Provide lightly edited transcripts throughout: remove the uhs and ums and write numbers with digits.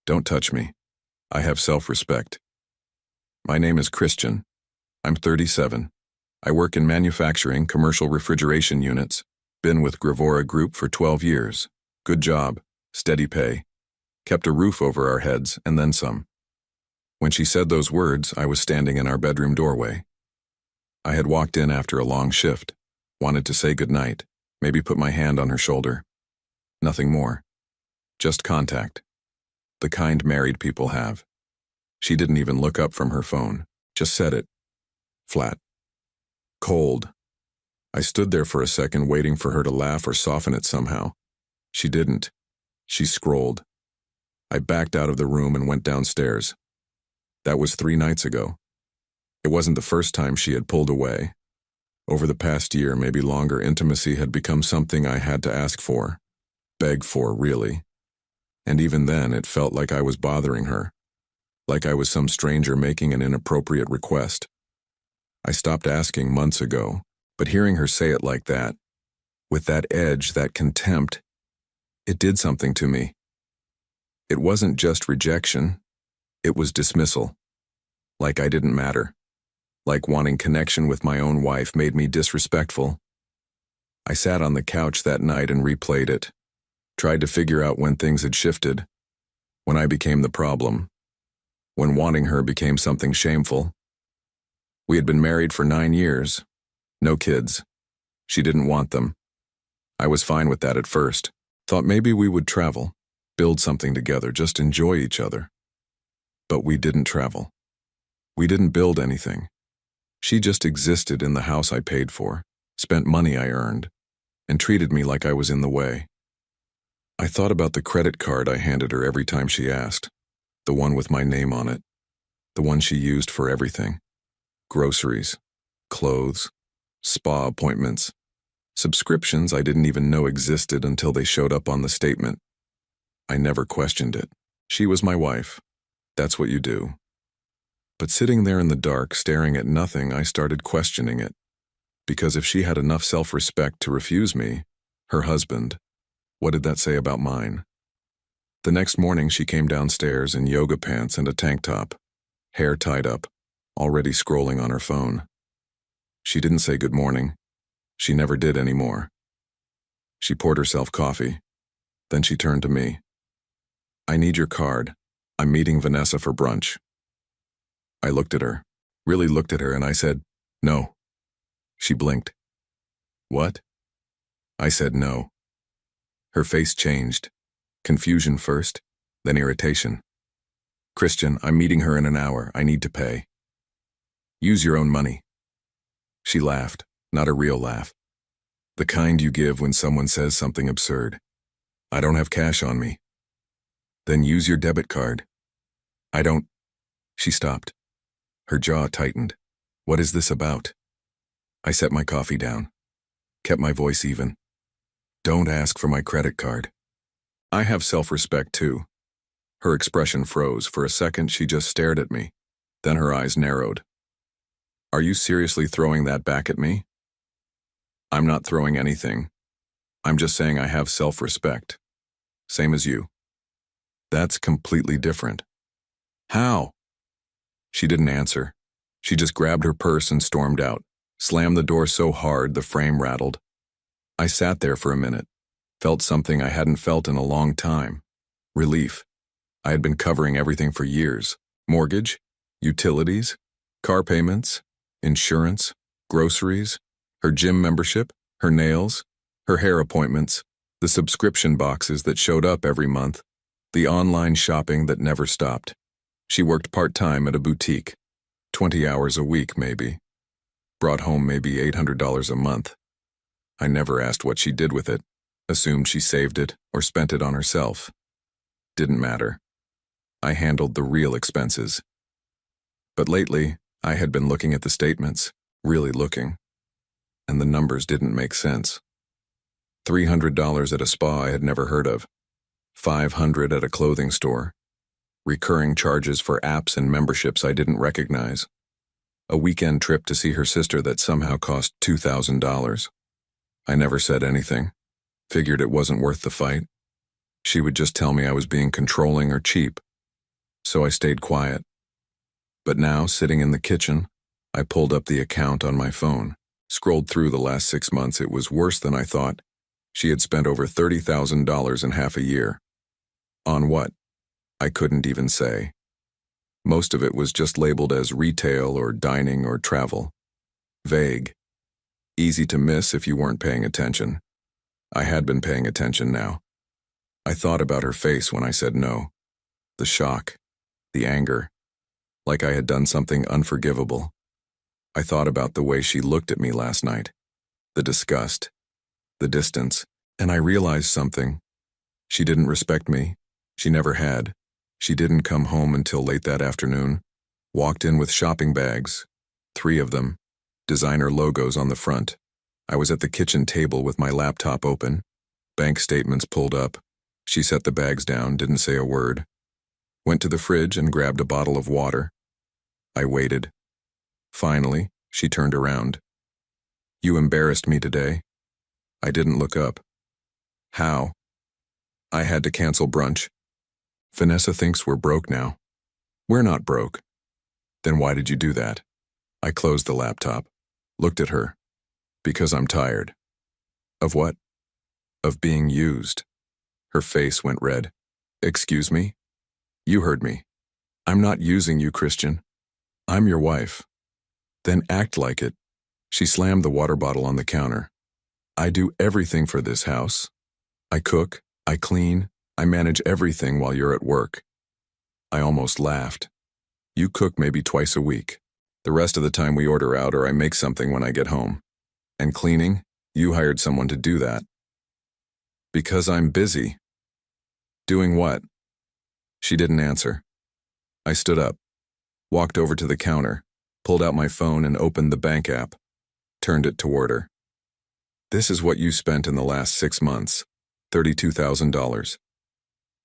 Don't touch me. I have self-respect. My name is Christian. I'm 37. I work in manufacturing, commercial refrigeration units. Been with Gravora Group for 12 years. Good job, steady pay. Kept a roof over our heads, and then some. When she said those words, I was standing in our bedroom doorway. I had walked in after a long shift, wanted to say goodnight, maybe put my hand on her shoulder. Nothing more. Just contact. The kind married people have. She didn't even look up from her phone, just said it. Flat. Cold. I stood there for a second waiting for her to laugh or soften it somehow. She didn't. She scrolled. I backed out of the room and went downstairs. That was 3 nights ago. It wasn't the first time she had pulled away. Over the past year, maybe longer, intimacy had become something I had to ask for. Beg for, really. And even then, it felt like I was bothering her. Like I was some stranger making an inappropriate request. I stopped asking months ago, but hearing her say it like that, with that edge, that contempt, it did something to me. It wasn't just rejection, it was dismissal. Like I didn't matter. Like wanting connection with my own wife made me disrespectful. I sat on the couch that night and replayed it. Tried to figure out when things had shifted. When I became the problem. When wanting her became something shameful. We had been married for 9 years. No kids. She didn't want them. I was fine with that at first. Thought maybe we would travel. Build something together, just enjoy each other. But we didn't travel. We didn't build anything. She just existed in the house I paid for, spent money I earned, and treated me like I was in the way. I thought about the credit card I handed her every time she asked, the one with my name on it, the one she used for everything. Groceries, clothes, spa appointments, subscriptions I didn't even know existed until they showed up on the statement. I never questioned it. She was my wife. That's what you do. But sitting there in the dark, staring at nothing, I started questioning it. Because if she had enough self-respect to refuse me, her husband, what did that say about mine? The next morning she came downstairs in yoga pants and a tank top, hair tied up, already scrolling on her phone. She didn't say good morning. She never did anymore. She poured herself coffee. Then she turned to me. I need your card. I'm meeting Vanessa for brunch. I looked at her, really looked at her, and I said, no. She blinked. What? I said no. Her face changed. Confusion first, then irritation. Christian, I'm meeting her in an hour. I need to pay. Use your own money. She laughed, not a real laugh. The kind you give when someone says something absurd. I don't have cash on me. Then use your debit card. I don't. She stopped. Her jaw tightened. What is this about? I set my coffee down. Kept my voice even. Don't ask for my credit card. I have self-respect too. Her expression froze. For a second she just stared at me. Then her eyes narrowed. Are you seriously throwing that back at me? I'm not throwing anything. I'm just saying I have self-respect. Same as you. That's completely different. How? She didn't answer. She just grabbed her purse and stormed out, slammed the door so hard the frame rattled. I sat there for a minute, felt something I hadn't felt in a long time. Relief. I had been covering everything for years. Mortgage, utilities, car payments, insurance, groceries, her gym membership, her nails, her hair appointments, the subscription boxes that showed up every month, the online shopping that never stopped. She worked part-time at a boutique, 20 hours a week maybe. Brought home maybe $800 a month. I never asked what she did with it, assumed she saved it or spent it on herself. Didn't matter. I handled the real expenses. But lately, I had been looking at the statements, really looking, and the numbers didn't make sense. $300 at a spa I had never heard of, $500 at a clothing store, recurring charges for apps and memberships I didn't recognize, a weekend trip to see her sister that somehow cost $2,000. I never said anything, figured it wasn't worth the fight. She would just tell me I was being controlling or cheap, So I stayed quiet. But now, sitting in the kitchen, I pulled up the account on my phone, scrolled through the last 6 months. It was worse than I thought. She had spent over $30,000 in half a year. On what? I couldn't even say. Most of it was just labeled as retail or dining or travel. Vague. Easy to miss if you weren't paying attention. I had been paying attention now. I thought about her face when I said no. The shock. The anger. Like I had done something unforgivable. I thought about the way she looked at me last night. The disgust. The distance. And I realized something. She didn't respect me. She never had. She didn't come home until late that afternoon. Walked in with shopping bags. 3 of them. Designer logos on the front. I was at the kitchen table with my laptop open. Bank statements pulled up. She set the bags down, didn't say a word. Went to the fridge and grabbed a bottle of water. I waited. Finally, she turned around. "You embarrassed me today." I didn't look up. "How?" "I had to cancel brunch. Vanessa thinks we're broke now." "We're not broke." "Then why did you do that?" I closed the laptop, looked at her. "Because I'm tired." "Of what?" "Of being used." Her face went red. "Excuse me?" "You heard me. I'm not using you, Christian. I'm your wife." "Then act like it." She slammed the water bottle on the counter. "I do everything for this house. I cook, I clean, I manage everything while you're at work." I almost laughed. "You cook maybe twice a week. The rest of the time we order out or I make something when I get home. And cleaning, you hired someone to do that." "Because I'm busy." "Doing what?" She didn't answer. I stood up, walked over to the counter, pulled out my phone and opened the bank app, turned it toward her. "This is what you spent in the last 6 months, $32,000.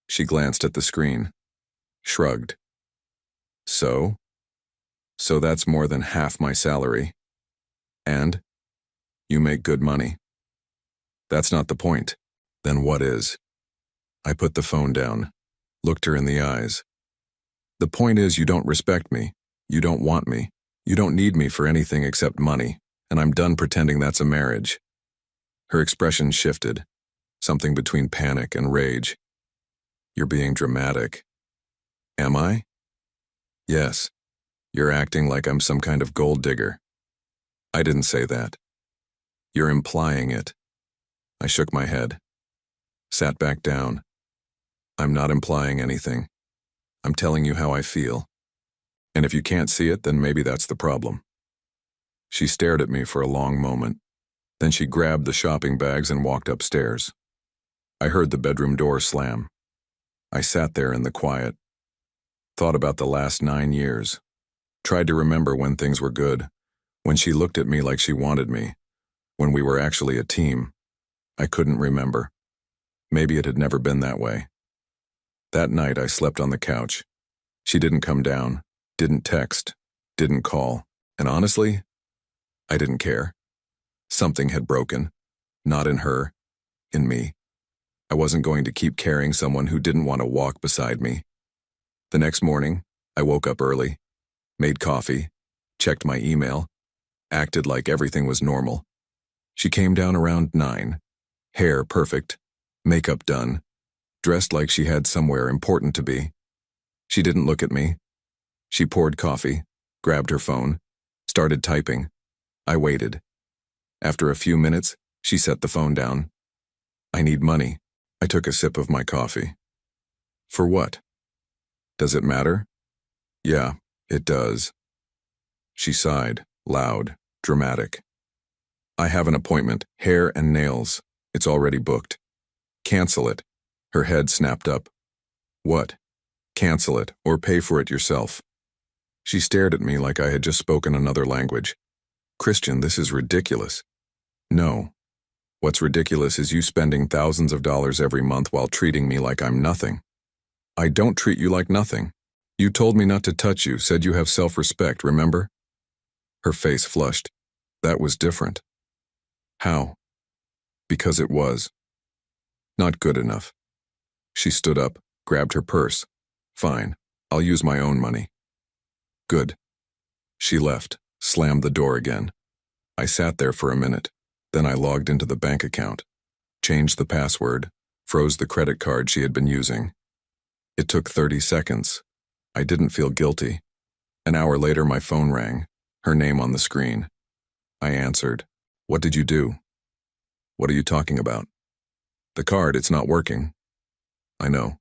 She glanced at the screen, shrugged. So? "So that's more than half my salary. And? You make good money." "That's not the point." "Then what is?" I put the phone down, looked her in the eyes. "The point is you don't respect me. You don't want me. You don't need me for anything except money, and I'm done pretending that's a marriage." Her expression shifted, something between panic and rage. "You're being dramatic." "Am I?" "Yes. You're acting like I'm some kind of gold digger." "I didn't say that." "You're implying it." I shook my head, sat back down. "I'm not implying anything. I'm telling you how I feel. And if you can't see it, then maybe that's the problem." She stared at me for a long moment. Then she grabbed the shopping bags and walked upstairs. I heard the bedroom door slam. I sat there in the quiet. Thought about the last 9 years. Tried to remember when things were good, when she looked at me like she wanted me, when we were actually a team. I couldn't remember. Maybe it had never been that way. That night I slept on the couch. She didn't come down, didn't text, didn't call, and honestly, I didn't care. Something had broken. Not in her, in me. I wasn't going to keep carrying someone who didn't want to walk beside me. The next morning, I woke up early, made coffee, checked my email, acted like everything was normal. She came down around 9, hair perfect, makeup done, dressed like she had somewhere important to be. She didn't look at me. She poured coffee, grabbed her phone, started typing. I waited. After a few minutes, she set the phone down. "I need money." I took a sip of my coffee. "For what?" "Does it matter?" "Yeah, it does." She sighed, loud, dramatic. "I have an appointment, hair and nails. It's already booked." "Cancel it." Her head snapped up. "What?" "Cancel it, or pay for it yourself." She stared at me like I had just spoken another language. "Christian, this is ridiculous." "No. What's ridiculous is you spending thousands of dollars every month while treating me like I'm nothing." "I don't treat you like nothing. You told me not to touch you, said you have self-respect, remember?" Her face flushed. That was different. "How?" "Because it was. Not good enough." She stood up, grabbed her purse. "Fine. I'll use my own money. Good. She left, slammed the door again. I sat there for a minute. Then I logged into the bank account, changed the password, froze the credit card she had been using. It took 30 seconds. I didn't feel guilty. An hour later, my phone rang, her name on the screen. I answered. What did you do? What are you talking about? The card, it's not working. I know.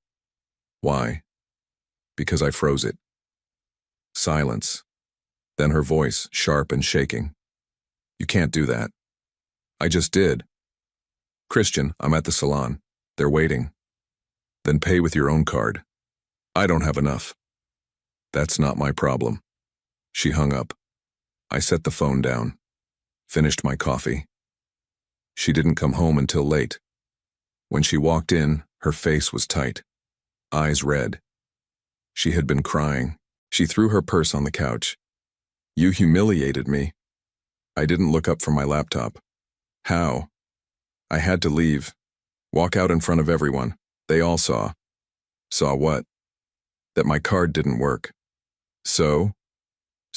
Why? Because I froze it. Silence. Then her voice, sharp and shaking. You can't do that. I just did. Christian, I'm at the salon. They're waiting. Then pay with your own card. I don't have enough. That's not my problem. She hung up. I set the phone down. Finished my coffee. She didn't come home until late. When she walked in, her face was tight, eyes red. She had been crying. She threw her purse on the couch. You humiliated me. I didn't look up from my laptop. How? I had to leave. Walk out in front of everyone. They all saw. Saw what? That my card didn't work. So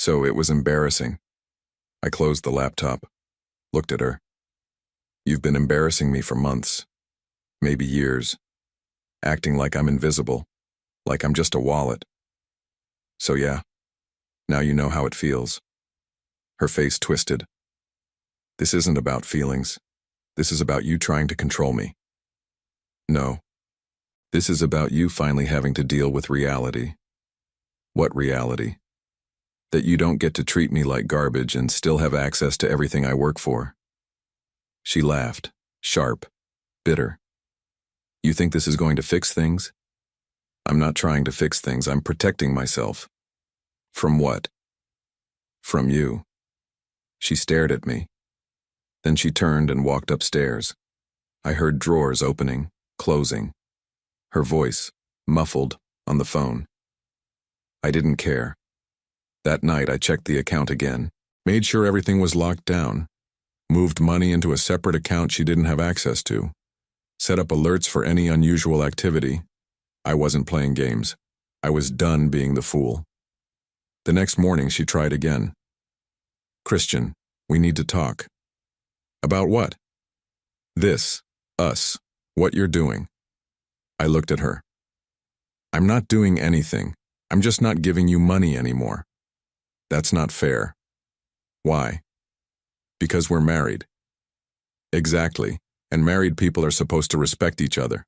it was embarrassing. I closed the laptop, looked at her. You've been embarrassing me for months, maybe years, acting like I'm invisible, like I'm just a wallet. So yeah, now you know how it feels. Her face twisted. This isn't about feelings. This is about you trying to control me. No. This is about you finally having to deal with reality. What reality? That you don't get to treat me like garbage and still have access to everything I work for. She laughed, sharp, bitter. You think this is going to fix things? I'm not trying to fix things, I'm protecting myself. From what? From you. She stared at me. Then she turned and walked upstairs. I heard drawers opening, closing. Her voice, muffled, on the phone. I didn't care. That night I checked the account again, made sure everything was locked down, moved money into a separate account she didn't have access to, set up alerts for any unusual activity. I wasn't playing games. I was done being the fool. The next morning she tried again. Christian, we need to talk. About what? This, us, what you're doing. I looked at her. I'm not doing anything. I'm just not giving you money anymore. That's not fair. Why? Because we're married. Exactly, and married people are supposed to respect each other.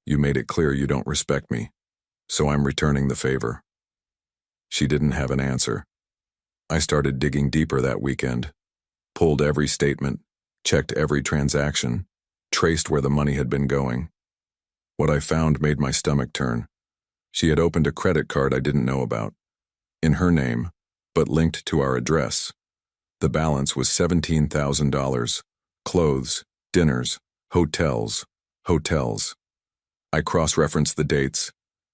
You made it clear you don't respect me, so I'm returning the favor. She didn't have an answer. I started digging deeper that weekend, pulled every statement, checked every transaction, traced where the money had been going. What I found made my stomach turn. She had opened a credit card I didn't know about, in her name, but linked to our address. The balance was $17,000. Clothes, dinners, hotels. I cross-referenced the dates,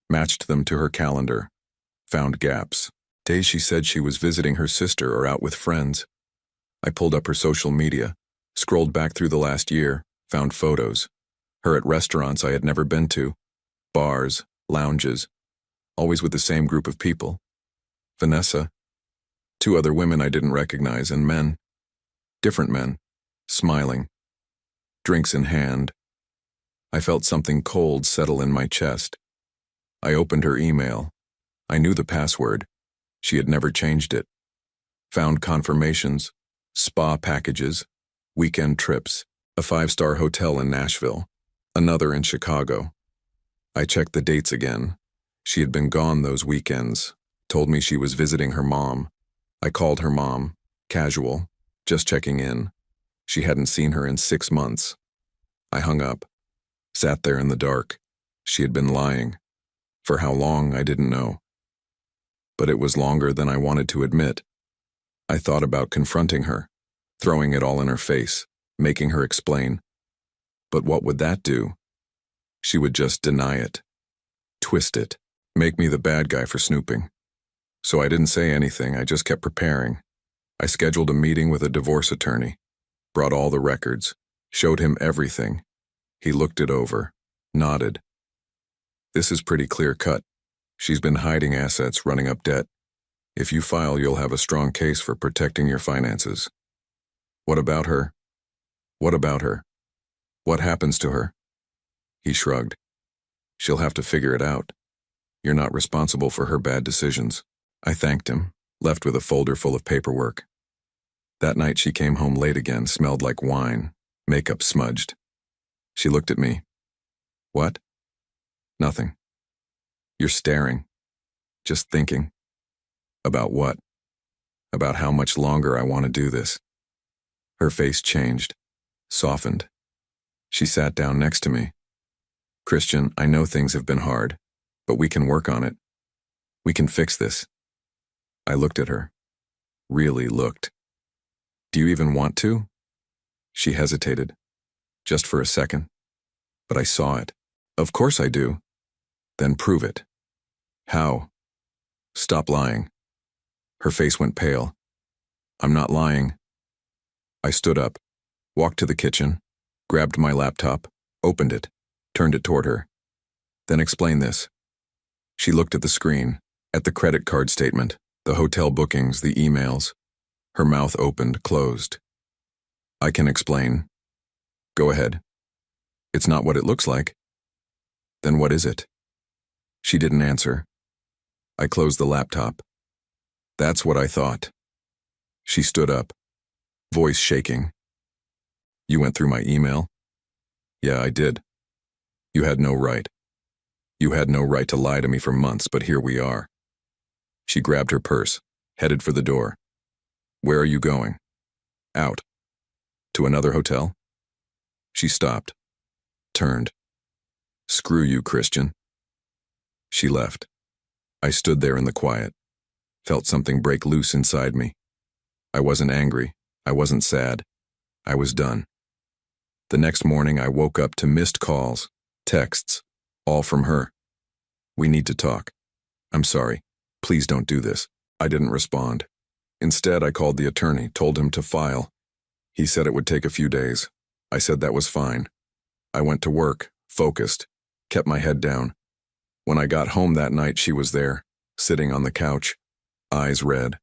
matched them to her calendar, found gaps. Days she said she was visiting her sister or out with friends. I pulled up her social media, scrolled back through the last year, found photos. Her at restaurants I had never been to, bars, lounges, always with the same group of people. Vanessa, 2 other women I didn't recognize, and men. Different men, smiling, drinks in hand. I felt something cold settle in my chest. I opened her email. I knew the password. She had never changed it. Found confirmations, spa packages, weekend trips, a 5-star hotel in Nashville, another in Chicago. I checked the dates again. She had been gone those weekends, told me she was visiting her mom. I called her mom, casual, just checking in. She hadn't seen her in 6 months. I hung up, sat there in the dark. She had been lying. For how long, I didn't know. But it was longer than I wanted to admit. I thought about confronting her, throwing it all in her face, making her explain. But what would that do? She would just deny it, twist it, make me the bad guy for snooping. So I didn't say anything, I just kept preparing. I scheduled a meeting with a divorce attorney, brought all the records, showed him everything. He looked it over, nodded. This is pretty clear-cut. She's been hiding assets, running up debt. If you file, you'll have a strong case for protecting your finances. What about her? What about her? What happens to her? He shrugged. She'll have to figure it out. You're not responsible for her bad decisions. I thanked him, left with a folder full of paperwork. That night she came home late again, smelled like wine, makeup smudged. She looked at me. What? Nothing. You're staring. Just thinking. About what? About how much longer I want to do this. Her face changed, softened. She sat down next to me. Christian, I know things have been hard, but we can work on it. We can fix this. I looked at her. Really looked. Do you even want to? She hesitated. Just for a second. But I saw it. Of course I do. Then prove it. How? Stop lying. Her face went pale. I'm not lying. I stood up, walked to the kitchen, grabbed my laptop, opened it, turned it toward her. Then explain this. She looked at the screen, at the credit card statement, the hotel bookings, the emails. Her mouth opened, closed. I can explain. Go ahead. It's not what it looks like. Then what is it? She didn't answer. I closed the laptop. That's what I thought. She stood up, voice shaking. You went through my email? Yeah, I did. You had no right. You had no right to lie to me for months, but here we are. She grabbed her purse, headed for the door. Where are you going? Out. To another hotel? She stopped, turned. Screw you, Christian. She left. I stood there in the quiet, felt something break loose inside me. I wasn't angry. I wasn't sad. I was done. The next morning, I woke up to missed calls, texts, all from her. We need to talk. I'm sorry. Please don't do this. I didn't respond. Instead, I called the attorney, told him to file. He said it would take a few days. I said that was fine. I went to work, focused, kept my head down. When I got home that night, she was there, sitting on the couch, eyes red.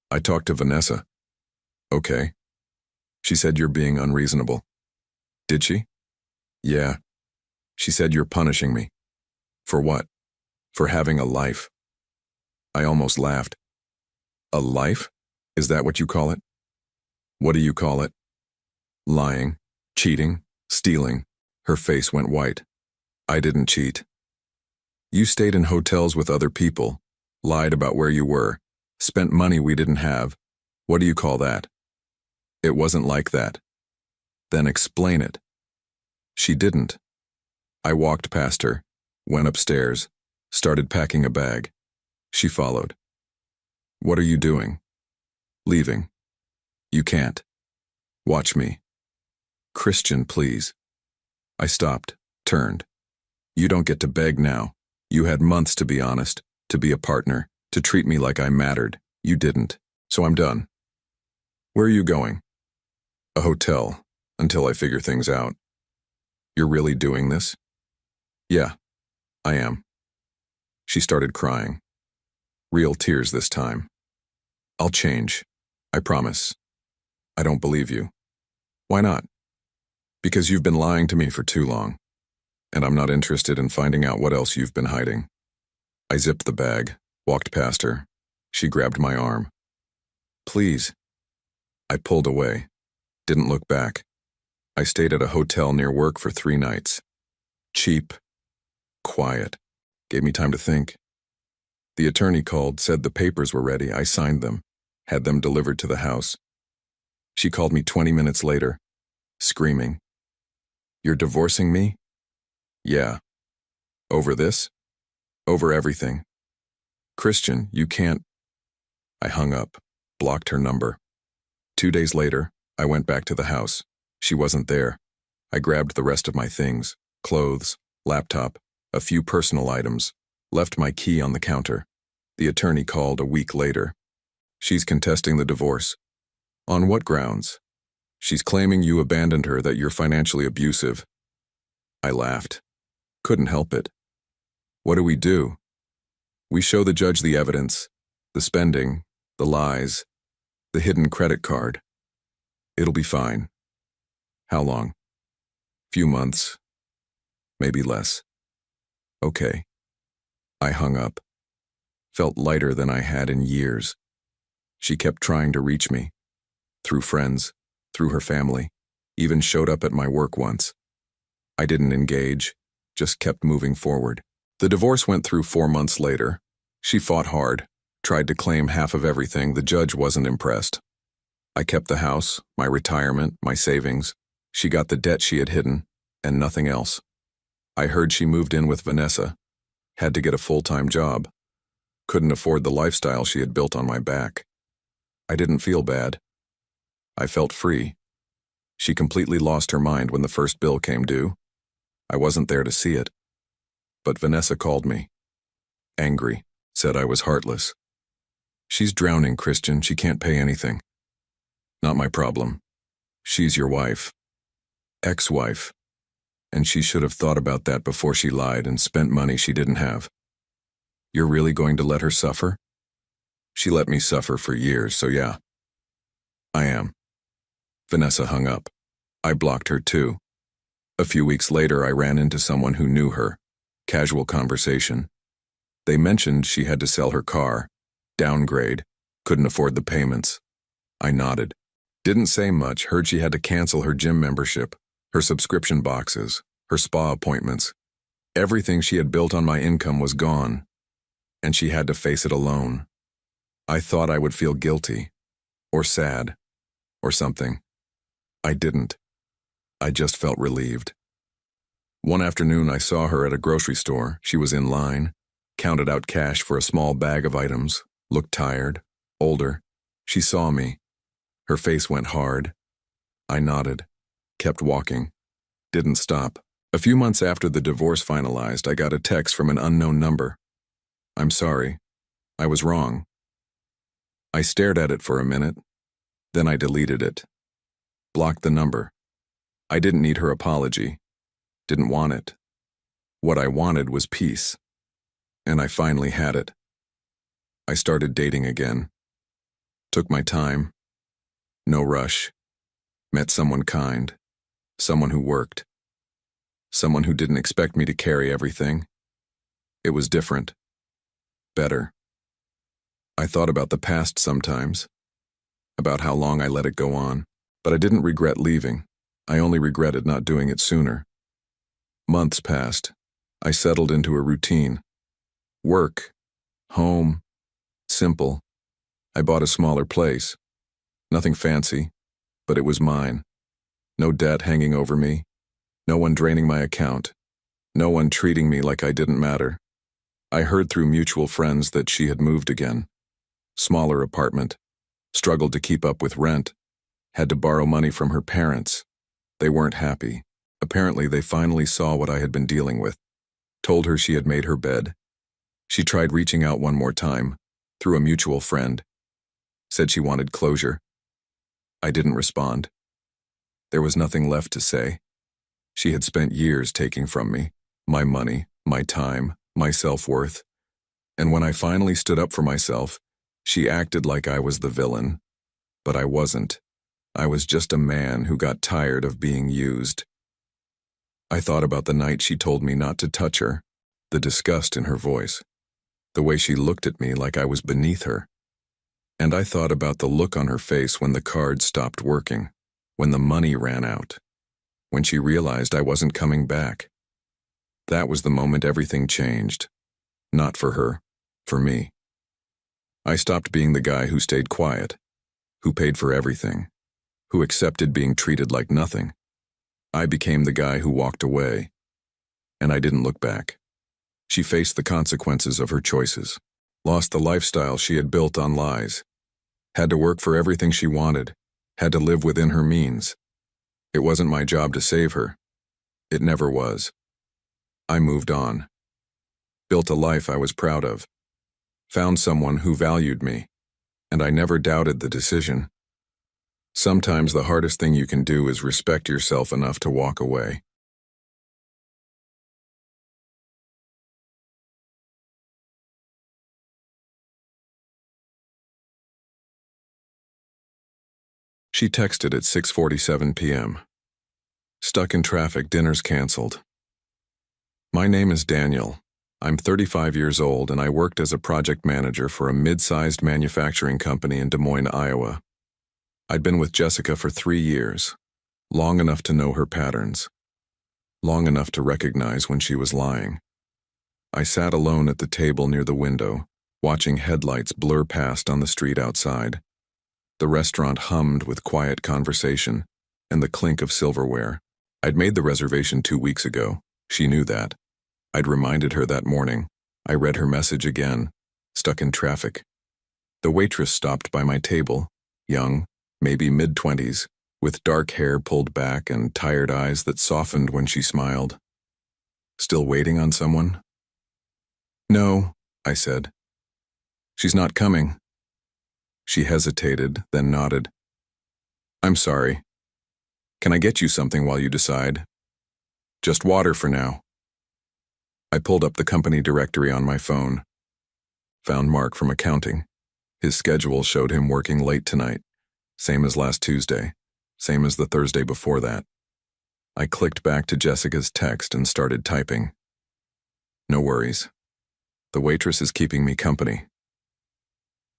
I talked to Vanessa. Okay. She said you're being unreasonable. Did she? Yeah. She said you're punishing me. For what? For having a life. I almost laughed. A life? Is that what you call it? What do you call it? Lying, cheating, stealing. Her face went white. I didn't cheat. You stayed in hotels with other people, lied about where you were, spent money we didn't have. What do you call that? It wasn't like that. Then explain it. She didn't. I walked past her, went upstairs, started packing a bag. She followed. What are you doing? Leaving. You can't. Watch me. Christian, please. I stopped, turned. You don't get to beg now. You had months to be honest, to be a partner, to treat me like I mattered. You didn't. So I'm done. Where are you going? A hotel, until I figure things out. You're really doing this? Yeah, I am. She started crying. Real tears this time. I'll change. I promise. I don't believe you. Why not? Because you've been lying to me for too long, and I'm not interested in finding out what else you've been hiding. I zipped the bag, walked past her. She grabbed my arm. Please. I pulled away, didn't look back. I stayed at a hotel near work for 3 nights. Cheap, quiet, gave me time to think. The attorney called, said the papers were ready. I signed them, had them delivered to the house. She called me 20 minutes later, screaming. You're divorcing me? Yeah. Over this? Over everything. Christian, you can't. I hung up, blocked her number. 2 days later, I went back to the house. She wasn't there. I grabbed the rest of my things, clothes, laptop, a few personal items, left my key on the counter. The attorney called a week later. She's contesting the divorce. On what grounds? She's claiming you abandoned her, that you're financially abusive. I laughed. Couldn't help it. What do we do? We show the judge the evidence, the spending, the lies, the hidden credit card. It'll be fine. How long? Few months. Maybe less. Okay. I hung up. Felt lighter than I had in years. She kept trying to reach me. Through friends, through her family, even showed up at my work once. I didn't engage, just kept moving forward. The divorce went through 4 months later. She fought hard, tried to claim half of everything. The judge wasn't impressed. I kept the house, my retirement, my savings. She got the debt she had hidden, and nothing else. I heard she moved in with Vanessa, had to get a full-time job. Couldn't afford the lifestyle she had built on my back. I didn't feel bad. I felt free. She completely lost her mind when the first bill came due. I wasn't there to see it. But Vanessa called me. Angry, said I was heartless. She's drowning, Christian. She can't pay anything. Not my problem. She's your wife. Ex-wife. And she should have thought about that before she lied and spent money she didn't have. You're really going to let her suffer? She let me suffer for years, so yeah. I am. Vanessa hung up. I blocked her too. A few weeks later, I ran into someone who knew her. Casual conversation. They mentioned she had to sell her car, downgrade, couldn't afford the payments. I nodded. Didn't say much, heard she had to cancel her gym membership, her subscription boxes, her spa appointments. Everything she had built on my income was gone, and she had to face it alone. I thought I would feel guilty, or sad, or something. I didn't. I just felt relieved. One afternoon I saw her at a grocery store. She was in line, counted out cash for a small bag of items, looked tired, older. She saw me. Her face went hard. I nodded, kept walking, didn't stop. A few months after the divorce finalized, I got a text from an unknown number. I'm sorry. I was wrong. I stared at it for a minute, then I deleted it. Blocked the number. I didn't need her apology. Didn't want it. What I wanted was peace. And I finally had it. I started dating again. Took my time. No rush. Met someone kind. Someone who worked. Someone who didn't expect me to carry everything. It was different. Better. I thought about the past sometimes. About how long I let it go on. But I didn't regret leaving. I only regretted not doing it sooner. Months passed. I settled into a routine. Work. Home. Simple. I bought a smaller place. Nothing fancy, but it was mine. No debt hanging over me. No one draining my account. No one treating me like I didn't matter. I heard through mutual friends that she had moved again. Smaller apartment. Struggled to keep up with rent. Had to borrow money from her parents. They weren't happy. Apparently, they finally saw what I had been dealing with. Told her she had made her bed. She tried reaching out one more time, through a mutual friend. Said she wanted closure. I didn't respond. There was nothing left to say. She had spent years taking from me, my money, my time, my self-worth. And when I finally stood up for myself, she acted like I was the villain. But I wasn't. I was just a man who got tired of being used. I thought about the night she told me not to touch her, the disgust in her voice, the way she looked at me like I was beneath her. And I thought about the look on her face when the card stopped working, when the money ran out, when she realized I wasn't coming back. That was the moment everything changed. Not for her, for me. I stopped being the guy who stayed quiet, who paid for everything, who accepted being treated like nothing. I became the guy who walked away, and I didn't look back. She faced the consequences of her choices, lost the lifestyle she had built on lies, had to work for everything she wanted, had to live within her means. It wasn't my job to save her. It never was. I moved on. Built a life I was proud of. Found someone who valued me, and I never doubted the decision. Sometimes the hardest thing you can do is respect yourself enough to walk away. She texted at 6:47 p.m. Stuck in traffic, dinner's canceled. My name is Daniel. I'm 35 years old and I worked as a project manager for a mid-sized manufacturing company in Des Moines, Iowa. I'd been with Jessica for 3 years, long enough to know her patterns, long enough to recognize when she was lying. I sat alone at the table near the window, watching headlights blur past on the street outside. The restaurant hummed with quiet conversation and the clink of silverware. I'd made the reservation 2 weeks ago. She knew that. I'd reminded her that morning. I read her message again, stuck in traffic. The waitress stopped by my table, young, maybe mid-20s, with dark hair pulled back and tired eyes that softened when she smiled. Still waiting on someone? No, I said. She's not coming. She hesitated, then nodded. I'm sorry. Can I get you something while you decide? Just water for now. I pulled up the company directory on my phone. Found Mark from accounting. His schedule showed him working late tonight, same as last Tuesday, same as the Thursday before that. I clicked back to Jessica's text and started typing. No worries. The waitress is keeping me company.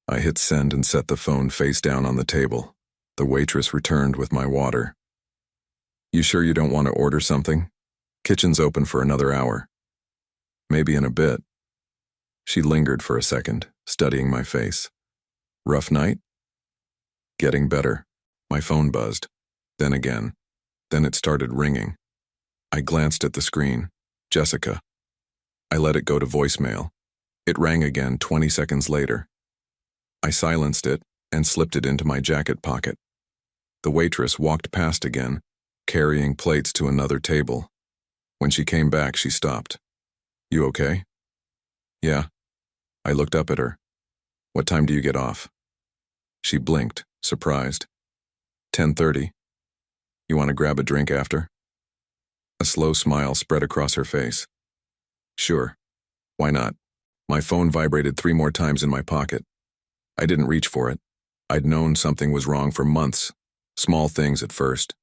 I hit send and set the phone face down on the table. The waitress returned with my water. You sure you don't want to order something? Kitchen's open for another hour. Maybe in a bit. She lingered for a second, studying my face. Rough night? Getting better. My phone buzzed. Then again. Then it started ringing. I glanced at the screen. Jessica. I let it go to voicemail. It rang again 20 seconds later. I silenced it and slipped it into my jacket pocket. The waitress walked past again, carrying plates to another table. When she came back, she stopped. You okay? Yeah. I looked up at her. What time do you get off? She blinked, surprised. 10:30. You want to grab a drink after? A slow smile spread across her face. Sure. Why not? My phone vibrated 3 more times in my pocket. I didn't reach for it. I'd known something was wrong for months. Small things at first.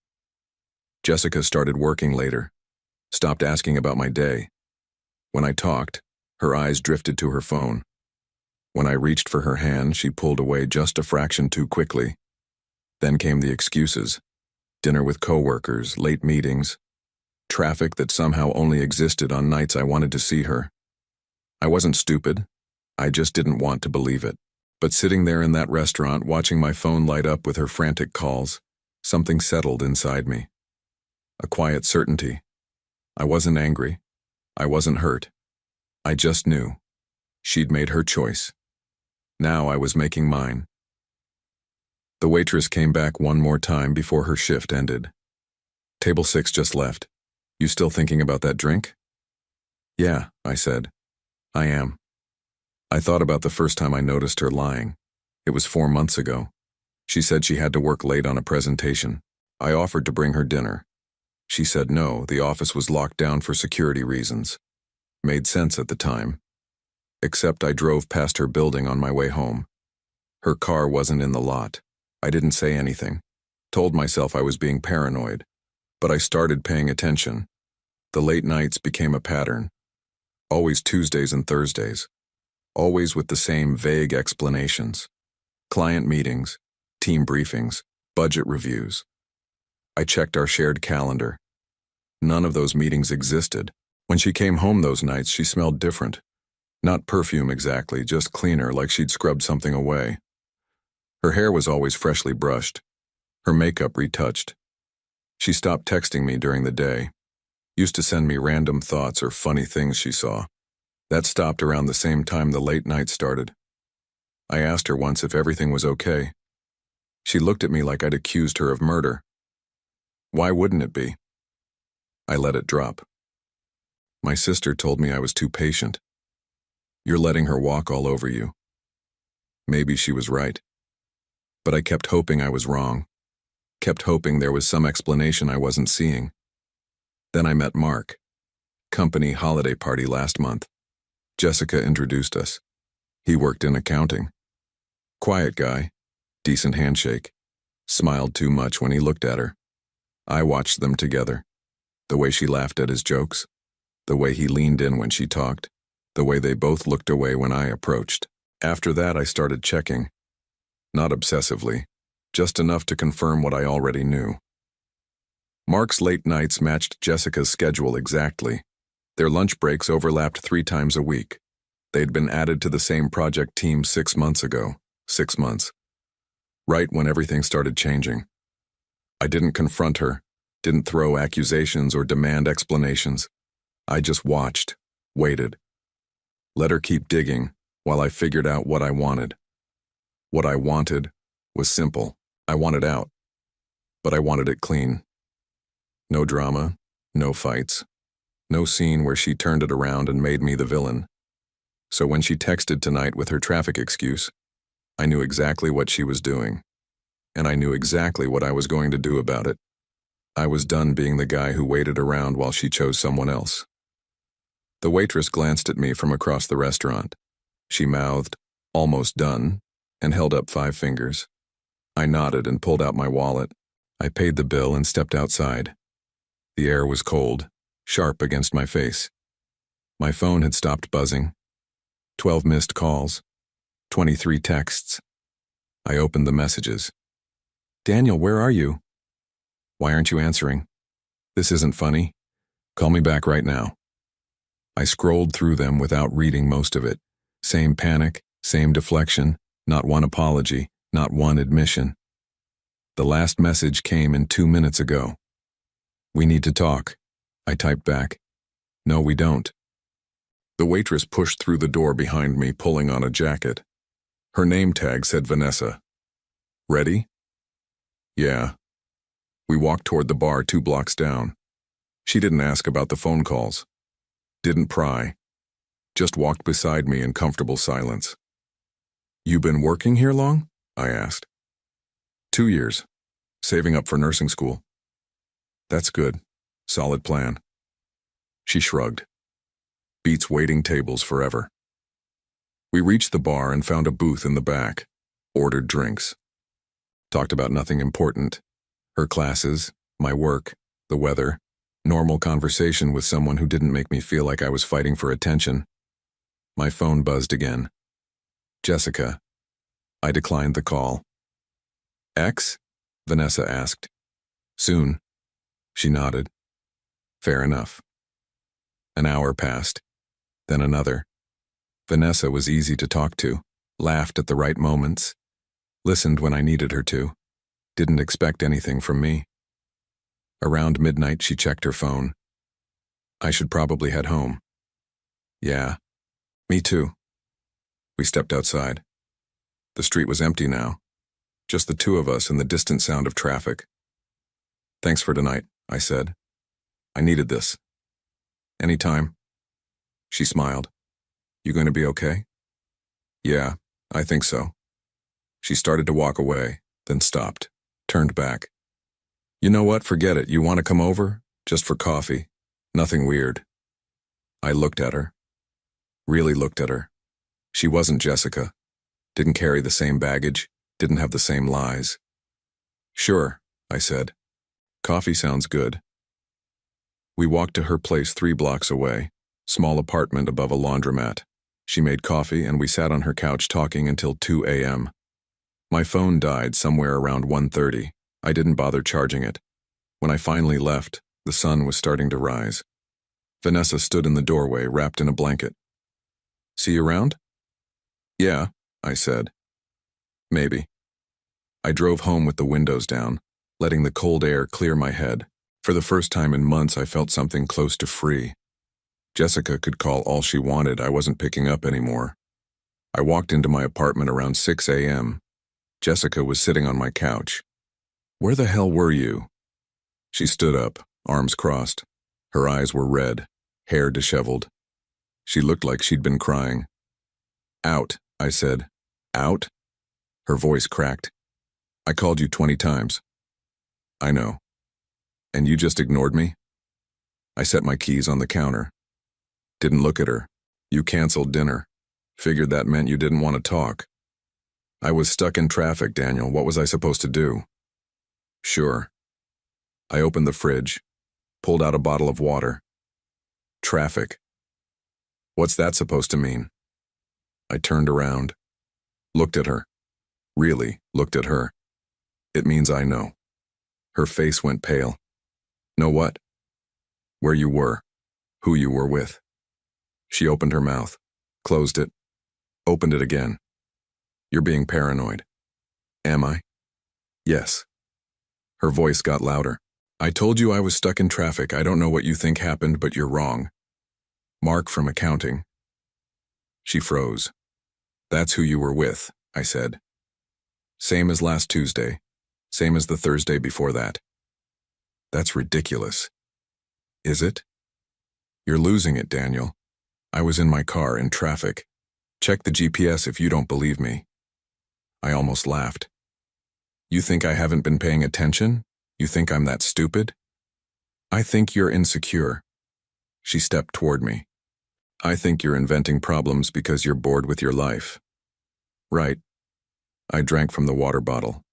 Jessica started working later. Stopped asking about my day. When I talked, her eyes drifted to her phone. When I reached for her hand, she pulled away just a fraction too quickly. Then came the excuses. Dinner with coworkers, late meetings, traffic that somehow only existed on nights I wanted to see her. I wasn't stupid. I just didn't want to believe it. But sitting there in that restaurant, watching my phone light up with her frantic calls, something settled inside me. A quiet certainty. I wasn't angry. I wasn't hurt. I just knew. She'd made her choice. Now I was making mine. The waitress came back one more time before her shift ended. Table 6 just left. You still thinking about that drink? Yeah, I said. I am. I thought about the first time I noticed her lying. It was 4 months ago. She said she had to work late on a presentation. I offered to bring her dinner. She said no, the office was locked down for security reasons. Made sense at the time. Except I drove past her building on my way home. Her car wasn't in the lot. I didn't say anything. Told myself I was being paranoid. But I started paying attention. The late nights became a pattern. Always Tuesdays and Thursdays. Always with the same vague explanations. Client meetings, team briefings, budget reviews. I checked our shared calendar. None of those meetings existed. When she came home those nights, she smelled different. Not perfume exactly, just cleaner, like she'd scrubbed something away. Her hair was always freshly brushed. Her makeup retouched. She stopped texting me during the day. Used to send me random thoughts or funny things she saw. That stopped around the same time the late night started. I asked her once if everything was okay. She looked at me like I'd accused her of murder. Why wouldn't it be? I let it drop. My sister told me I was too patient. You're letting her walk all over you. Maybe she was right. But I kept hoping I was wrong. Kept hoping there was some explanation I wasn't seeing. Then I met Mark. Company holiday party last month. Jessica introduced us. He worked in accounting. Quiet guy, decent handshake. smiled too much when he looked at her. I watched them together. The way she laughed at his jokes, the way he leaned in when she talked, the way they both looked away when I approached. After that, I started checking. Not obsessively, just enough to confirm what I already knew. Mark's late nights matched Jessica's schedule exactly. Their lunch breaks overlapped 3 times a week. They'd been added to the same project team 6 months ago. 6 months. Right when everything started changing. I didn't confront her, didn't throw accusations or demand explanations. I just watched, waited. Let her keep digging while I figured out what I wanted. What I wanted was simple. I wanted out. But I wanted it clean. No drama, no fights. No scene where she turned it around and made me the villain. So when she texted tonight with her traffic excuse, I knew exactly what she was doing. And I knew exactly what I was going to do about it. I was done being the guy who waited around while she chose someone else. The waitress glanced at me from across the restaurant. She mouthed, "Almost done," and held up 5 fingers. I nodded and pulled out my wallet. I paid the bill and stepped outside. The air was cold, sharp against my face. My phone had stopped buzzing. 12 missed calls. 23 texts. I opened the messages. "Daniel, where are you? Why aren't you answering? This isn't funny. Call me back right now." I scrolled through them without reading most of it. Same panic, same deflection, not one apology, not one admission. The last message came in 2 minutes ago. "We need to talk," I typed back. "No, we don't." The waitress pushed through the door behind me, pulling on a jacket. Her name tag said Vanessa. "Ready?" "Yeah." We walked toward the bar 2 blocks down. She didn't ask about the phone calls. Didn't pry. Just walked beside me in comfortable silence. "You been working here long?" I asked. 2 years. Saving up for nursing school." "That's good. Solid plan." She shrugged. "Beats waiting tables forever." We reached the bar and found a booth in the back. Ordered drinks. Talked about nothing important. Her classes, my work, the weather. Normal conversation with someone who didn't make me feel like I was fighting for attention. My phone buzzed again. "Jessica." I declined the call. "Ex?" Vanessa asked. "Soon." She nodded. "Fair enough." An hour passed. Then another. Vanessa was easy to talk to, laughed at the right moments, listened when I needed her to, didn't expect anything from me. Around midnight, she checked her phone. "I should probably head home." "Yeah, me too." We stepped outside. The street was empty now, just the 2 of us and the distant sound of traffic. "Thanks for tonight," I said. "I needed this." "Anytime." She smiled. "You going to be okay?" "Yeah, I think so." She started to walk away, then stopped, turned back. "You know what? Forget it. You want to come over? Just for coffee. Nothing weird." I looked at her. Really looked at her. She wasn't Jessica. Didn't carry the same baggage. Didn't have the same lies. "Sure," I said. "Coffee sounds good." We walked to her place 3 blocks away. Small apartment above a laundromat. She made coffee and we sat on her couch talking until 2 a.m. My phone died somewhere around 1:30. I didn't bother charging it. When I finally left, the sun was starting to rise. Vanessa stood in the doorway, wrapped in a blanket. "See you around?" "Yeah," I said. "Maybe." I drove home with the windows down, letting the cold air clear my head. For the first time in months, I felt something close to free. Jessica could call all she wanted. I wasn't picking up anymore. I walked into my apartment around 6 a.m. Jessica was sitting on my couch. "Where the hell were you?" She stood up, arms crossed. Her eyes were red, hair disheveled. She looked like she'd been crying. "Out," I said. "Out?" Her voice cracked. "I called you 20 times." "I know." "And you just ignored me?" I set my keys on the counter. Didn't look at her. "You canceled dinner. Figured that meant you didn't want to talk." "I was stuck in traffic, Daniel. What was I supposed to do?" Sure. I opened the fridge, pulled out a bottle of water. Traffic. What's that supposed to mean? I turned around, looked at her. Really looked at her. It means I know. Her face went pale. Know what? Where you were. Who you were with. She opened her mouth, closed it, opened it again. You're being paranoid. Am I? Yes. Her voice got louder. I told you I was stuck in traffic. I don't know what you think happened, but you're wrong. Mark from accounting. She froze. That's who you were with, I said. Same as last Tuesday. Same as the Thursday before that. That's ridiculous. Is it? You're losing it, Daniel. I was in my car in traffic. Check the GPS if you don't believe me. I almost laughed. You think I haven't been paying attention? You think I'm that stupid? I think you're insecure. She stepped toward me. I think you're inventing problems because you're bored with your life. Right. I drank from the water bottle.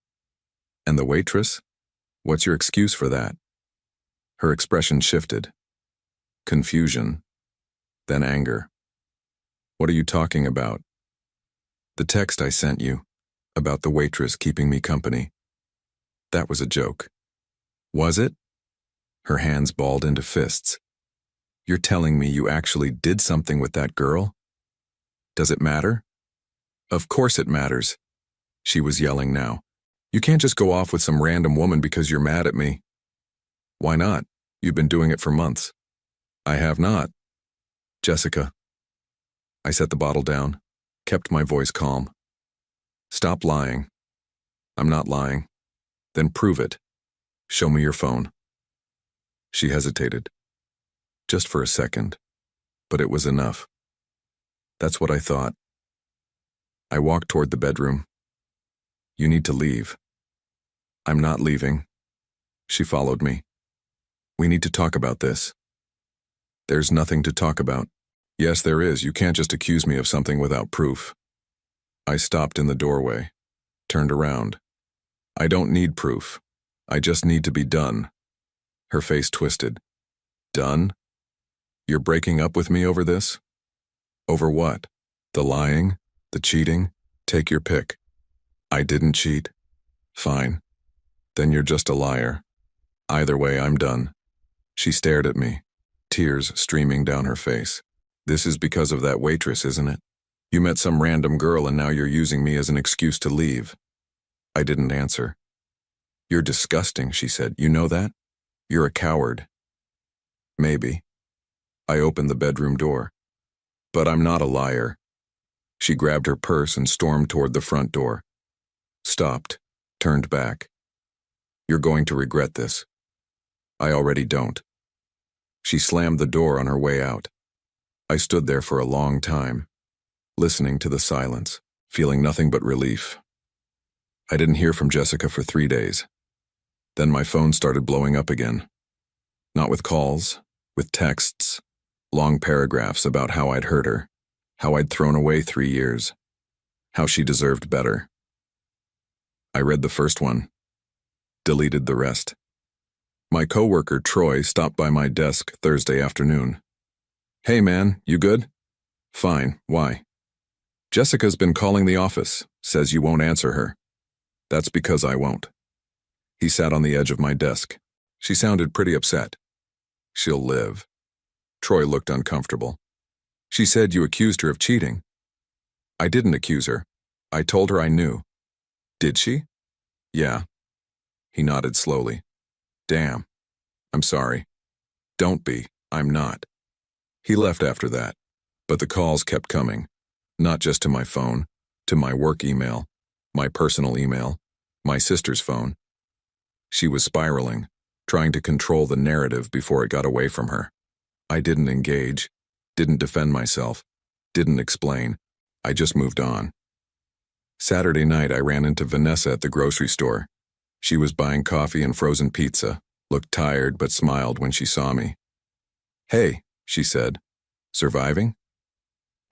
And the waitress? What's your excuse for that? Her expression shifted. Confusion. Then anger. What are you talking about? The text I sent you, about the waitress keeping me company. That was a joke. Was it? Her hands balled into fists. You're telling me you actually did something with that girl? Does it matter? Of course it matters. She was yelling now. You can't just go off with some random woman because you're mad at me. Why not? You've been doing it for months. I have not. Jessica. I set the bottle down, kept my voice calm. Stop lying. I'm not lying. Then prove it. Show me your phone. She hesitated. Just for a second. But it was enough. That's what I thought. I walked toward the bedroom. You need to leave. I'm not leaving. She followed me. We need to talk about this. There's nothing to talk about. Yes, there is. You can't just accuse me of something without proof. I stopped in the doorway, turned around. I don't need proof. I just need to be done. Her face twisted. Done? You're breaking up with me over this? Over what? The lying? The cheating? Take your pick. I didn't cheat. Fine. Then you're just a liar. Either way, I'm done. She stared at me, tears streaming down her face. This is because of that waitress, isn't it? You met some random girl and now you're using me as an excuse to leave. I didn't answer. You're disgusting, she said. You know that? You're a coward. Maybe. I opened the bedroom door. But I'm not a liar. She grabbed her purse and stormed toward the front door. Stopped, turned back. You're going to regret this. I already don't. She slammed the door on her way out. I stood there for a long time, listening to the silence, feeling nothing but relief. I didn't hear from Jessica for 3 days. Then my phone started blowing up again. Not with calls, with texts, long paragraphs about how I'd hurt her, how I'd thrown away 3 years, how she deserved better. I read the first one, deleted the rest. My coworker, Troy, stopped by my desk Thursday afternoon. Hey man, you good? Fine, why? Jessica's been calling the office, says you won't answer her. That's because I won't. He sat on the edge of my desk. She sounded pretty upset. She'll live. Troy looked uncomfortable. She said you accused her of cheating. I didn't accuse her. I told her I knew. Did she? Yeah. He nodded slowly. Damn. I'm sorry. Don't be. I'm not. He left after that, but the calls kept coming, not just to my phone, to my work email, my personal email, my sister's phone. She was spiraling, trying to control the narrative before it got away from her. I didn't engage, didn't defend myself, didn't explain. I just moved on. Saturday night, I ran into Vanessa at the grocery store. She was buying coffee and frozen pizza, looked tired but smiled when she saw me. Hey, she said. Surviving?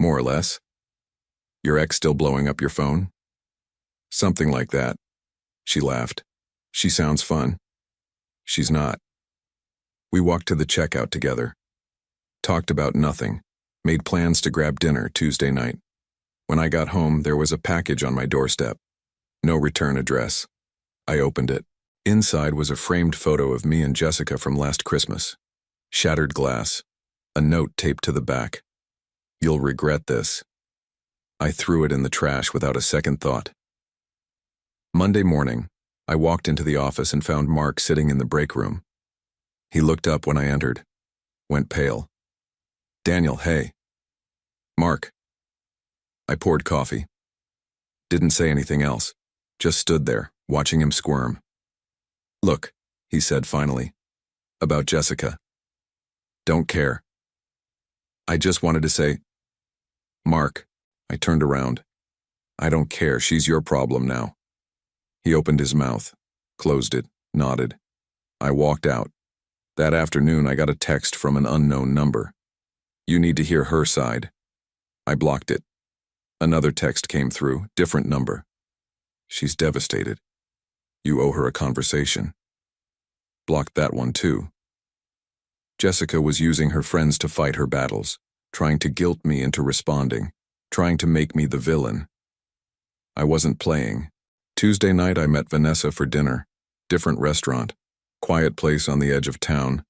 More or less. Your ex still blowing up your phone? Something like that. She laughed. She sounds fun. She's not. We walked to the checkout together. Talked about nothing. Made plans to grab dinner Tuesday night. When I got home, there was a package on my doorstep. No return address. I opened it. Inside was a framed photo of me and Jessica from last Christmas. Shattered glass. A note taped to the back. "You'll regret this." I threw it in the trash without a second thought. Monday morning, I walked into the office and found Mark sitting in the break room. He looked up when I entered. Went pale. "Daniel, hey." "Mark." I poured coffee. Didn't say anything else. Just stood there, watching him squirm. "Look," he said finally. "About Jessica. Don't care." I just wanted to say, "Mark." I turned around. "I don't care, she's your problem now." He opened his mouth, closed it, nodded. I walked out. That afternoon I got a text from an unknown number. "You need to hear her side." I blocked it. Another text came through, different number. "She's devastated. You owe her a conversation." Blocked that one too. Jessica was using her friends to fight her battles, trying to guilt me into responding, trying to make me the villain. I wasn't playing. Tuesday night I met Vanessa for dinner. Different restaurant. Quiet place on the edge of town.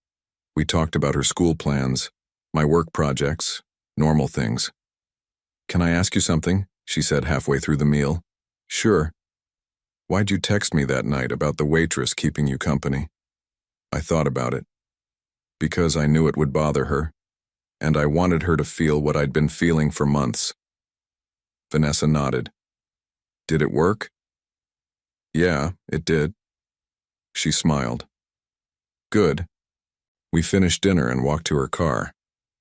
We talked about her school plans, my work projects, normal things. "Can I ask you something?" she said halfway through the meal. "Sure." "Why'd you text me that night about the waitress keeping you company?" I thought about it. Because I knew it would bother her, and I wanted her to feel what I'd been feeling for months. Vanessa nodded. "Did it work?" "Yeah, it did." She smiled. "Good." We finished dinner and walked to her car.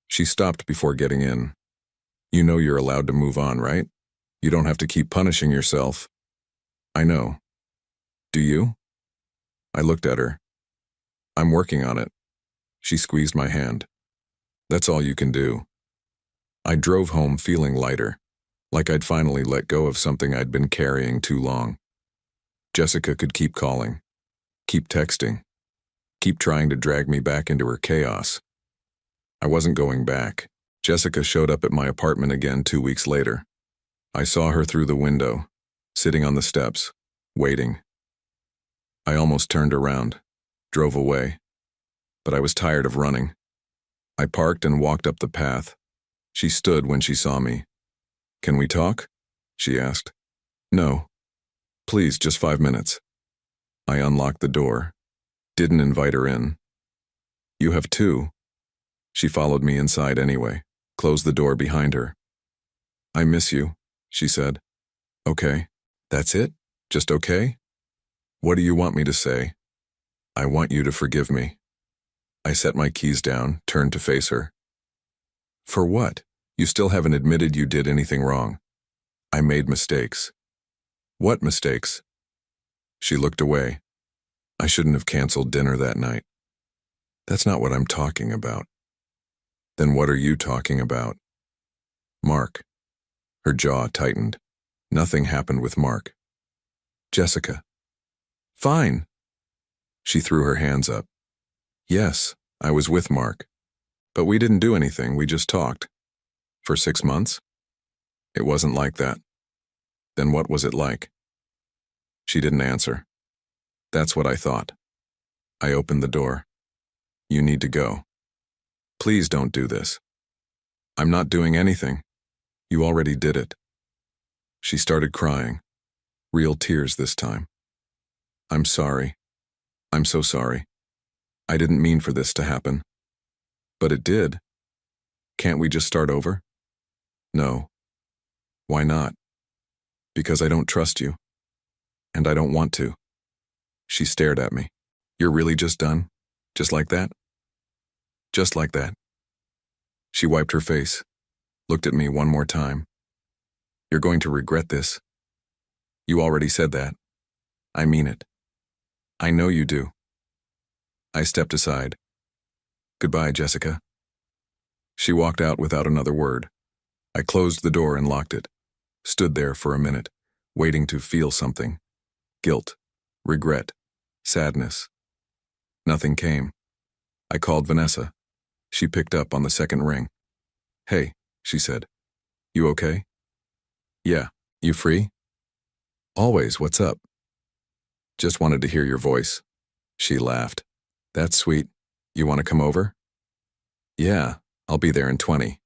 She stopped before getting in. "You know you're allowed to move on, right? You don't have to keep punishing yourself." "I know." "Do you?" I looked at her. "I'm working on it." She squeezed my hand. "That's all you can do." I drove home feeling lighter, like I'd finally let go of something I'd been carrying too long. Jessica could keep calling, keep texting, keep trying to drag me back into her chaos. I wasn't going back. Jessica showed up at my apartment again 2 weeks later. I saw her through the window, sitting on the steps, waiting. I almost turned around, drove away, but I was tired of running. I parked and walked up the path. She stood when she saw me. "Can we talk?" she asked. "No. Please, just 5 minutes." I unlocked the door. Didn't invite her in. "You have two." She followed me inside anyway, closed the door behind her. "I miss you," she said. "Okay. That's it? Just okay?" "What do you want me to say?" "I want you to forgive me." I set my keys down, turned to face her. "For what? You still haven't admitted you did anything wrong." "I made mistakes." "What mistakes?" She looked away. "I shouldn't have canceled dinner that night." "That's not what I'm talking about." "Then what are you talking about?" "Mark." Her jaw tightened. Nothing happened with Mark. "Jessica." "Fine." She threw her hands up. "Yes, I was with Mark. But we didn't do anything, we just talked." "For 6 months?" "It wasn't like that." "Then what was it like?" She didn't answer. "That's what I thought." I opened the door. "You need to go." "Please don't do this." "I'm not doing anything. You already did it." She started crying. Real tears this time. "I'm sorry. I'm so sorry. I didn't mean for this to happen." "But it did. Can't we just start over?" "No." "Why not?" "Because I don't trust you. And I don't want to." She stared at me. "You're really just done? Just like that?" "Just like that." She wiped her face, looked at me one more time. "You're going to regret this." "You already said that." "I mean it." "I know you do." I stepped aside. "Goodbye, Jessica." She walked out without another word. I closed the door and locked it. Stood there for a minute, waiting to feel something. Guilt. Regret. Sadness. Nothing came. I called Vanessa. She picked up on the second ring. "Hey," she said. "You okay?" "Yeah. You free?" "Always. What's up?" "Just wanted to hear your voice." She laughed. "That's sweet. You want to come over?" "Yeah, I'll be there in 20.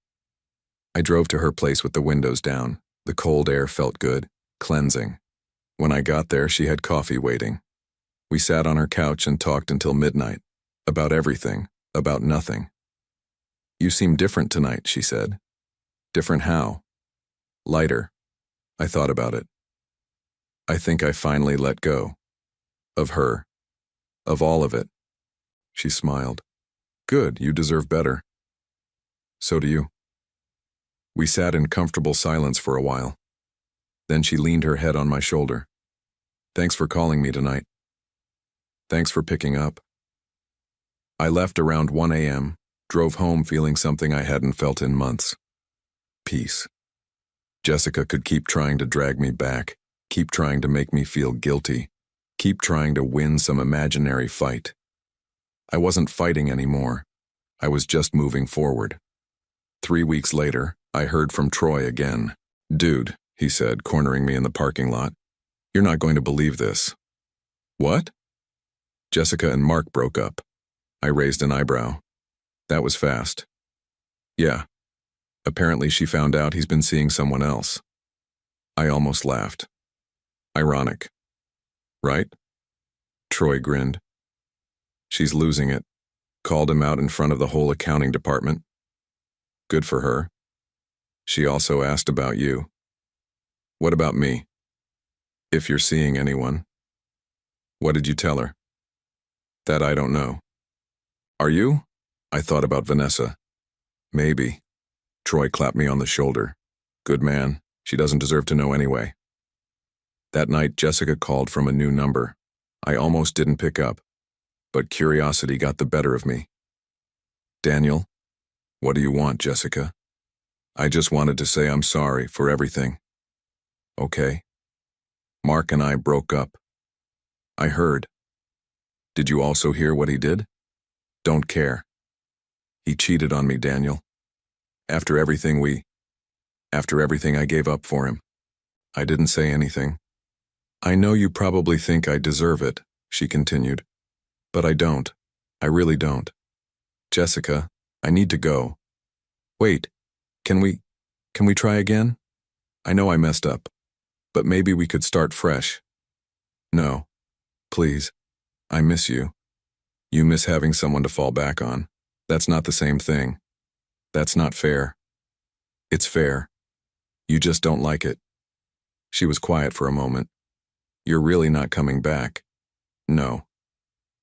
I drove to her place with the windows down. The cold air felt good, cleansing. When I got there, she had coffee waiting. We sat on her couch and talked until midnight. About everything, about nothing. "You seem different tonight," she said. "Different how?" "Lighter." I thought about it. I think I finally let go. Of her. Of all of it. She smiled. "Good, you deserve better." "So do you." We sat in comfortable silence for a while. Then she leaned her head on my shoulder. "Thanks for calling me tonight." "Thanks for picking up." I left around 1 a.m., drove home feeling something I hadn't felt in months. Peace. Jessica could keep trying to drag me back, keep trying to make me feel guilty, keep trying to win some imaginary fight. I wasn't fighting anymore. I was just moving forward. 3 weeks later, I heard from Troy again. "Dude," he said, cornering me in the parking lot, "you're not going to believe this." "What?" "Jessica and Mark broke up." I raised an eyebrow. "That was fast." "Yeah. Apparently she found out he's been seeing someone else." I almost laughed. Ironic. Right? Troy grinned. "She's losing it. Called him out in front of the whole accounting department." "Good for her." "She also asked about you." "What about me?" "If you're seeing anyone." "What did you tell her?" "That I don't know." "Are you?" I thought about Vanessa. "Maybe." Troy clapped me on the shoulder. "Good man. She doesn't deserve to know anyway." That night, Jessica called from a new number. I almost didn't pick up, but curiosity got the better of me. "Daniel?" "What do you want, Jessica?" "I just wanted to say I'm sorry for everything." "Okay." "Mark and I broke up." "I heard." "Did you also hear what he did?" "Don't care." "He cheated on me, Daniel. After everything I gave up for him." I didn't say anything. "I know you probably think I deserve it," she continued. "But I don't. I really don't. Jessica, I need to go." "Wait, can we try again? I know I messed up, but maybe we could start fresh." "No. Please. I miss you. You miss having someone to fall back on. That's not the same thing. That's not fair." "It's fair. You just don't like it." She was quiet for a moment. "You're really not coming back?" "No."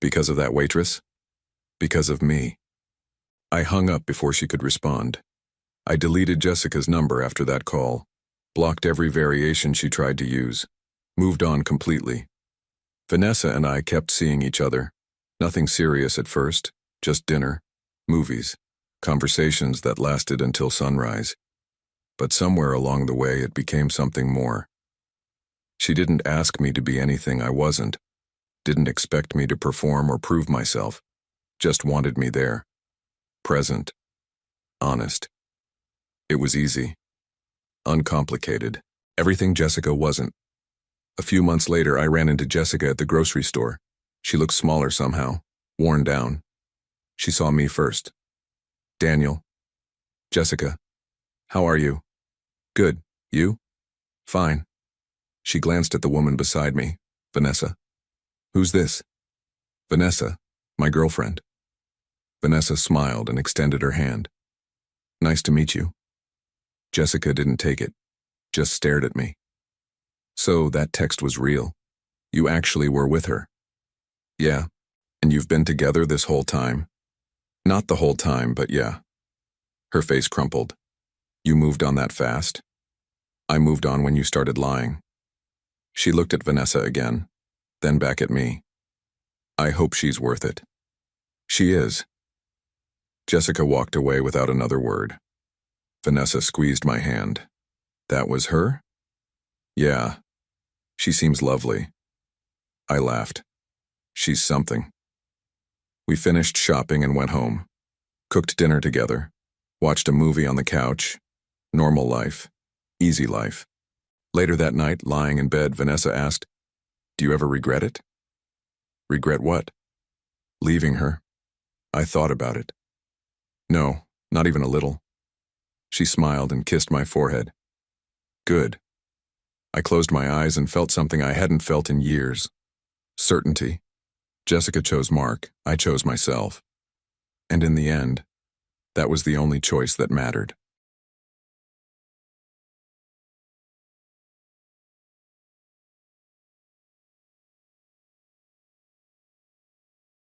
"Because of that waitress?" "Because of me." I hung up before she could respond. I deleted Jessica's number after that call, blocked every variation she tried to use, moved on completely. Vanessa and I kept seeing each other. Nothing serious at first, just dinner, movies, conversations that lasted until sunrise. But somewhere along the way it became something more. She didn't ask me to be anything I wasn't, didn't expect me to perform or prove myself, just wanted me there. Present. Honest. It was easy. Uncomplicated. Everything Jessica wasn't. A few months later, I ran into Jessica at the grocery store. She looked smaller somehow, worn down. She saw me first. "Daniel." "Jessica. How are you?" "Good. You?" "Fine." She glanced at the woman beside me. "Vanessa." "Who's this?" "Vanessa, my girlfriend." Vanessa smiled and extended her hand. "Nice to meet you." Jessica didn't take it, just stared at me. "So that text was real. You actually were with her?" "Yeah. And you've been together this whole time?" "Not the whole time, but yeah." Her face crumpled. "You moved on that fast?" "I moved on when you started lying." She looked at Vanessa again, then back at me. "I hope she's worth it." "She is." Jessica walked away without another word. Vanessa squeezed my hand. "That was her?" "Yeah. She seems lovely." I laughed. She's something. We finished shopping and went home. Cooked dinner together. Watched a movie on the couch. Normal life. Easy life. Later that night, lying in bed, Vanessa asked, "Do you ever regret it?" Regret what? Leaving her. I thought about it. No, not even a little. She smiled and kissed my forehead. Good. I closed my eyes and felt something I hadn't felt in years. Certainty. Jessica chose Mark, I chose myself. And in the end, that was the only choice that mattered.